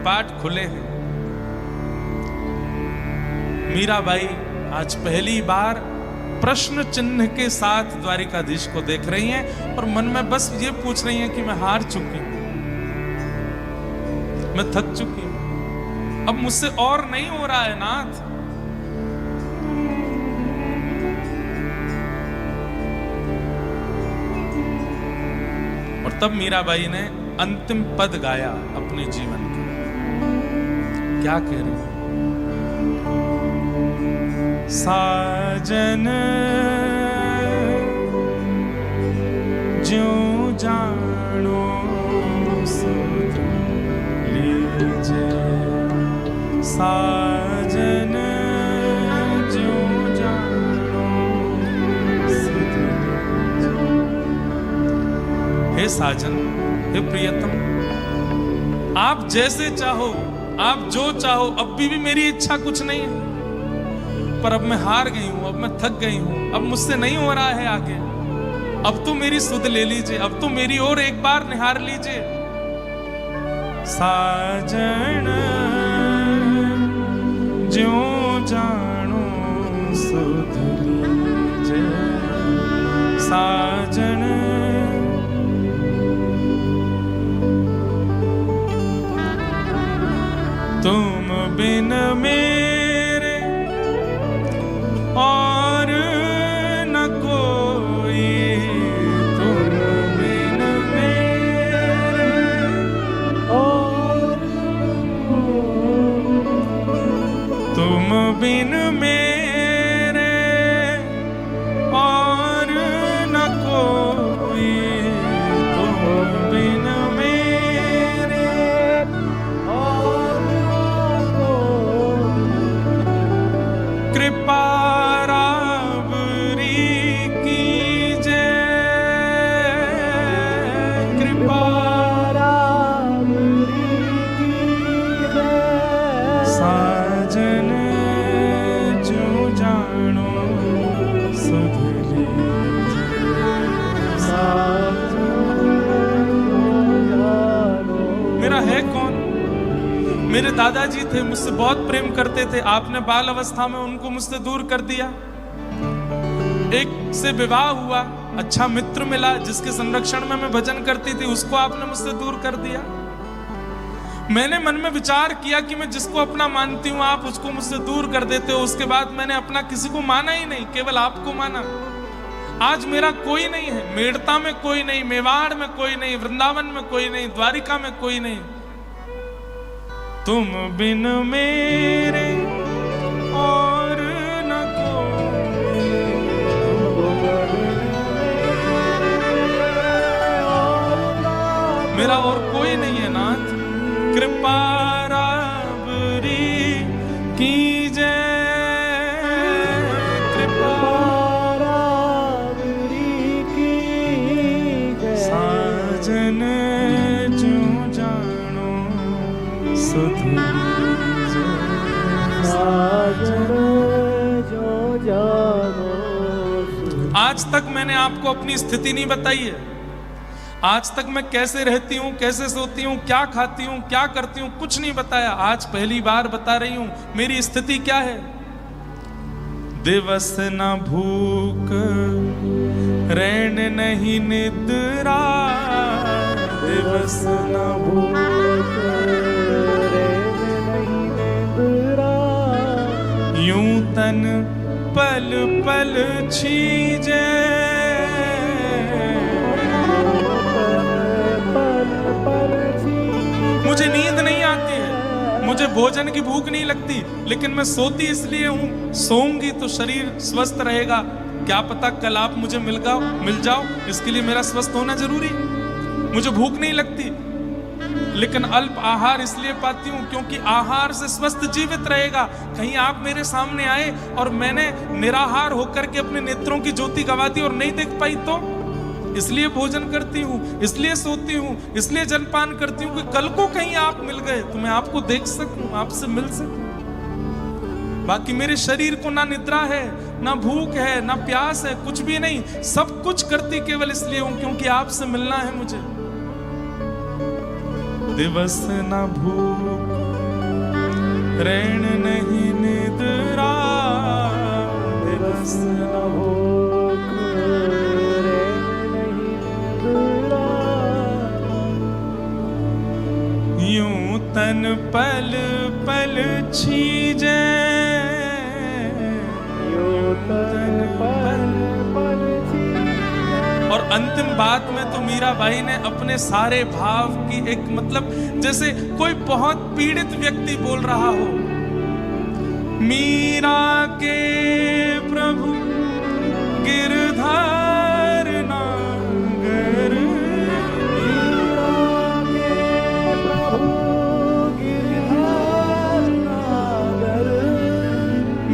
कपाट खुले हैं। मीराबाई आज पहली बार प्रश्न चिन्ह के साथ द्वारिकाधीश को देख रही हैं और मन में बस ये पूछ रही हैं कि मैं हार चुकी हूं, मैं थक चुकी हूं, अब मुझसे और नहीं हो रहा है नाथ। और तब मीराबाई ने अंतिम पद गाया अपने जीवन का। क्या कह रही है? साजन ज्यों जानो सुध लीजे, साजन ज्यों जानो सुध लीजे। हे साजन, हे प्रियतम, आप जैसे चाहो, आप जो चाहो, अब भी मेरी इच्छा कुछ नहीं है, पर अब मैं हार गई हूं, अब मैं थक गई हूं, अब मुझसे नहीं हो रहा है आगे। अब तो मेरी सुध ले लीजिए, अब तो मेरी ओर एक बार निहार लीजिए। साजन ज्यों जानो सुध लीजिए, साजन तुम बिन मेरे और न कोई, तुम बिन मेरे और तुम बिन मेरे और न कोई, तुम बिन मेरे और न कोई। कृपा मेरे दादाजी थे, मुझसे बहुत प्रेम करते थे, आपने बाल अवस्था में उनको मुझसे दूर कर दिया। एक से विवाह हुआ, अच्छा मित्र मिला जिसके संरक्षण में मैं भजन करती थी, उसको आपने मुझसे दूर कर दिया। मैंने मन में विचार किया कि मैं जिसको अपना मानती हूँ आप उसको मुझसे दूर कर देते हो। उसके बाद मैंने अपना किसी को माना ही नहीं, केवल आपको माना। आज मेरा कोई नहीं है, मेड़ता में कोई नहीं, मेवाड़ में कोई नहीं, वृंदावन में कोई नहीं, द्वारिका में कोई नहीं। तुम बिन मेरे और न कोई, मेरा और कोई नहीं है नाथ। कृपा राबरी कीजे, कृपा राबरी कीजे, साजन ज्यों जानो सुध लीजे, साजन ज्यों जानो। आज तक मैंने आपको अपनी स्थिति नहीं बताई है। आज तक मैं कैसे रहती हूँ, कैसे सोती हूँ, क्या खाती हूँ, क्या करती हूँ, कुछ नहीं बताया। आज पहली बार बता रही हूँ मेरी स्थिति क्या है। दिवस न भूख रैन नहीं निद्रा, दिवस न भूख रैन नहीं निद्रा, यूं तन पल पल छीजे, मुझे नींद नहीं आती है, मुझे भोजन की भूख नहीं लगती, लेकिन मैं सोती इसलिए हूं, सोऊंगी तो शरीर स्वस्थ रहेगा। क्या पता कल आप मुझे मिल जाओ, इसके लिए मेरा स्वस्थ होना जरूरी। मुझे भूख नहीं लगती, लेकिन अल्प आहार इसलिए पाती हूं क्योंकि आहार से स्वस्थ जीवित रहेगा। कहीं आप मेरे सामने आए और मैंने निराहार होकर के अपने नेत्रों की ज्योति गवा दी और नहीं देख पाई तो इसलिए भोजन करती हूँ, इसलिए सोती हूँ, इसलिए जलपान करती हूँ कि कल को कहीं आप मिल गए तो मैं आपको देख सकूं, आपसे मिल सकूं। बाकी मेरे शरीर को ना निद्रा है, ना भूख है, ना प्यास है, कुछ भी नहीं। सब कुछ करती केवल इसलिए हूं क्योंकि आपसे मिलना है मुझे। दिवस न भूख रैन नहीं निद्रा, दिवस न भूख रैन नहीं निद्रा, यूं तन पल पल छीजे, यूं तन पल पल छीजे। और अंतिम बात में तो मीराबाई ने अपने सारे भाव की एक मतलब जैसे कोई बहुत पीड़ित व्यक्ति बोल रहा हो, मीरा के प्रभु गिरधार नागर, मीरा के प्रभु गिरधार नागर,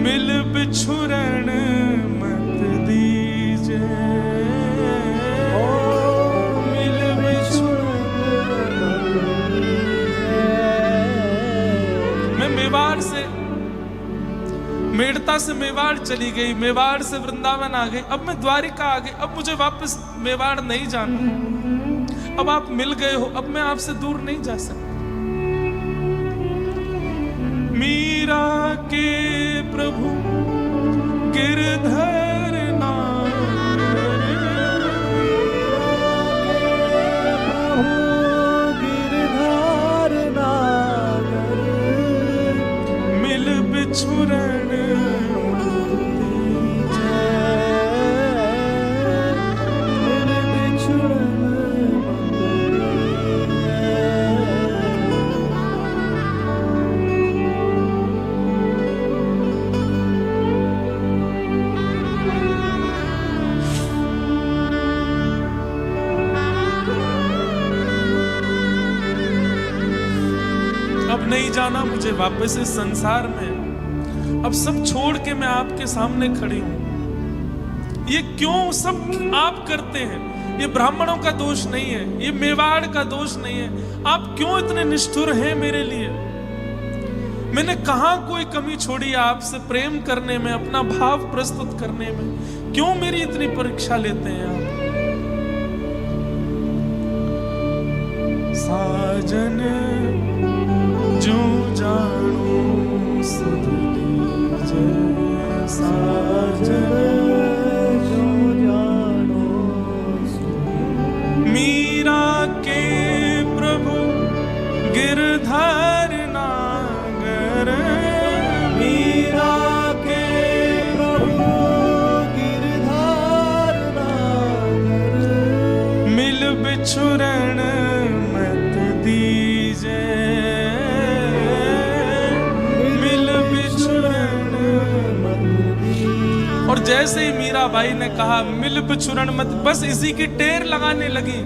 मिल बिछुरण मत दीजे, मिल बिछुरण मत दीजे। मैं मेवाड़ से मेड़ता से मेवाड़ चली गई, मेवाड़ से वृंदावन आ गई, अब मैं द्वारिका आ गई, अब मुझे वापस मेवाड़ नहीं जाना। अब आप मिल गए हो, अब मैं आपसे दूर नहीं जा सकता। मीरा के प्रभु गिरधर नागर, गिरधर नागर, मिल बिछुरण नहीं जाना मुझे वापस इस संसार में। अब सब छोड़ के मैं आपके सामने खड़ी हूं। ये क्यों सब आप करते हैं? ये ब्राह्मणों का दोष नहीं है, ये मेवाड़ का दोष नहीं है। आप क्यों इतने निष्ठुर हैं मेरे लिए? मैंने कहां कोई कमी छोड़ी है आपसे प्रेम करने में, अपना भाव प्रस्तुत करने में? क्यों मेरी इतनी परीक्षा लेते हैं आप? साजन जो जानू सुध लीजे, साजन जो जानू सुध। मीरा के प्रभु गिरधर नागर, मीरा के प्रभु गिरधर नागर, मिल बिछुरण मत दीजे, और जैसे ही मीराबाई ने कहा मिल बिछुरण मत, बस इसी की टेर लगाने लगी।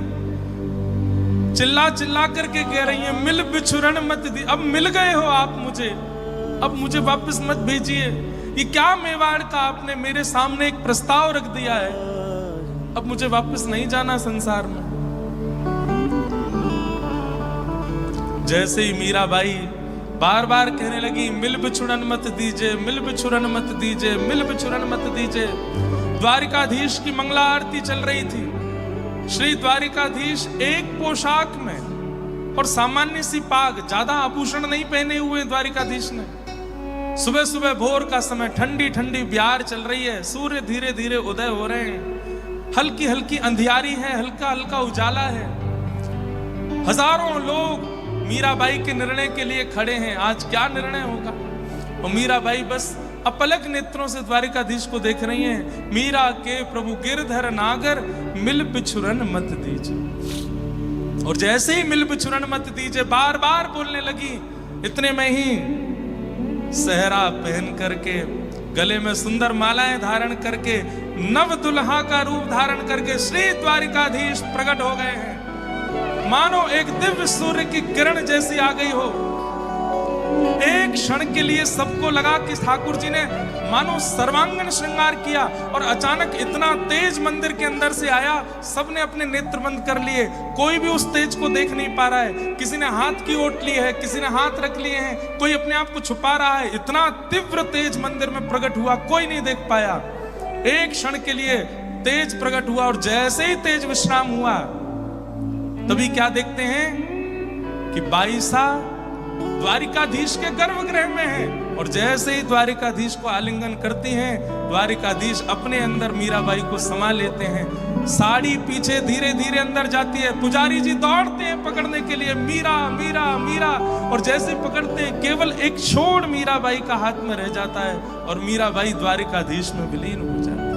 चिल्ला चिल्ला करके कह रही है मिल बिछुरण मत दी। अब मिल गए हो आप मुझे, अब मुझे वापस मत भेजिए। ये क्या मेवाड़ का आपने मेरे सामने एक प्रस्ताव रख दिया है? अब मुझे वापस नहीं जाना संसार में। जैसे ही मीराबाई बार बार कहने लगी मिल बिछुड़न मत दीजिए, मिल बिछुड़न मत दीजिए, मिल बिछुड़न मत दीजिए। द्वारिकाधीश की मंगला आरती चल रही थी। श्री द्वारिकाधीश एक पोशाक में और सामान्य सी पाग, ज्यादा आभूषण नहीं पहने हुए द्वारिकाधीश ने। सुबह सुबह भोर का समय, ठंडी ठंडी ब्यार चल रही है, सूर्य धीरे धीरे उदय हो रहे हैं, हल्की हल्की अंधियारी है, हल्का हल्का उजाला है। हजारों लोग मीराबाई के निर्णय के लिए खड़े हैं। आज क्या निर्णय होगा? और मीराबाई बस अपलक नेत्रों से द्वारिकाधीश को देख रही हैं। मीरा के प्रभु गिरधर नागर, मिल बिछुरन मत दीजिए। और जैसे ही मिल बिछुरन मत दीजिए बार बार बोलने लगी। इतने में ही सहरा पहन करके, गले में सुंदर मालाएं धारण करके, नव दुल्हा का रूप धारण करके श्री द्वारिकाधीश प्रकट हो गए हैं। मानो एक दिव्य सूर्य की किरण जैसी आ गई हो। एक क्षण के लिए सबको लगा कि ठाकुर जी ने मानो सर्वांगन श्रृंगार किया, और अचानक इतना तेज मंदिर के अंदर से आया, सबने अपने नेत्र बंद कर लिए। कोई भी उस तेज को देख नहीं पा रहा है। किसी ने हाथ की ओट ली है, किसी ने हाथ रख लिए हैं, कोई अपने आप को छुपा रहा है। इतना तीव्र तेज मंदिर में प्रकट हुआ, कोई नहीं देख पाया। एक क्षण के लिए तेज प्रकट हुआ, और जैसे ही तेज विश्राम हुआ, तभी क्या देखते हैं कि बाईसा द्वारिकाधीश के गर्भगृह में है, और जैसे ही द्वारिकाधीश को आलिंगन करती हैं, द्वारिकाधीश अपने अंदर मीराबाई को समा लेते हैं। साड़ी पीछे धीरे धीरे अंदर जाती है, पुजारी जी दौड़ते हैं पकड़ने के लिए, मीरा मीरा मीरा, और जैसे पकड़ते हैं केवल एक छोड़ मीराबाई का हाथ में रह जाता है और मीराबाई द्वारिकाधीश में विलीन हो जाती है।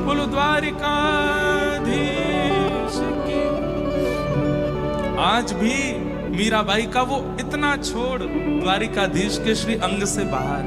बोलो द्वारिकाधीश की। आज भी मीराबाई का वो इतना छोड़ द्वारिकाधीश के श्री अंग से बाहर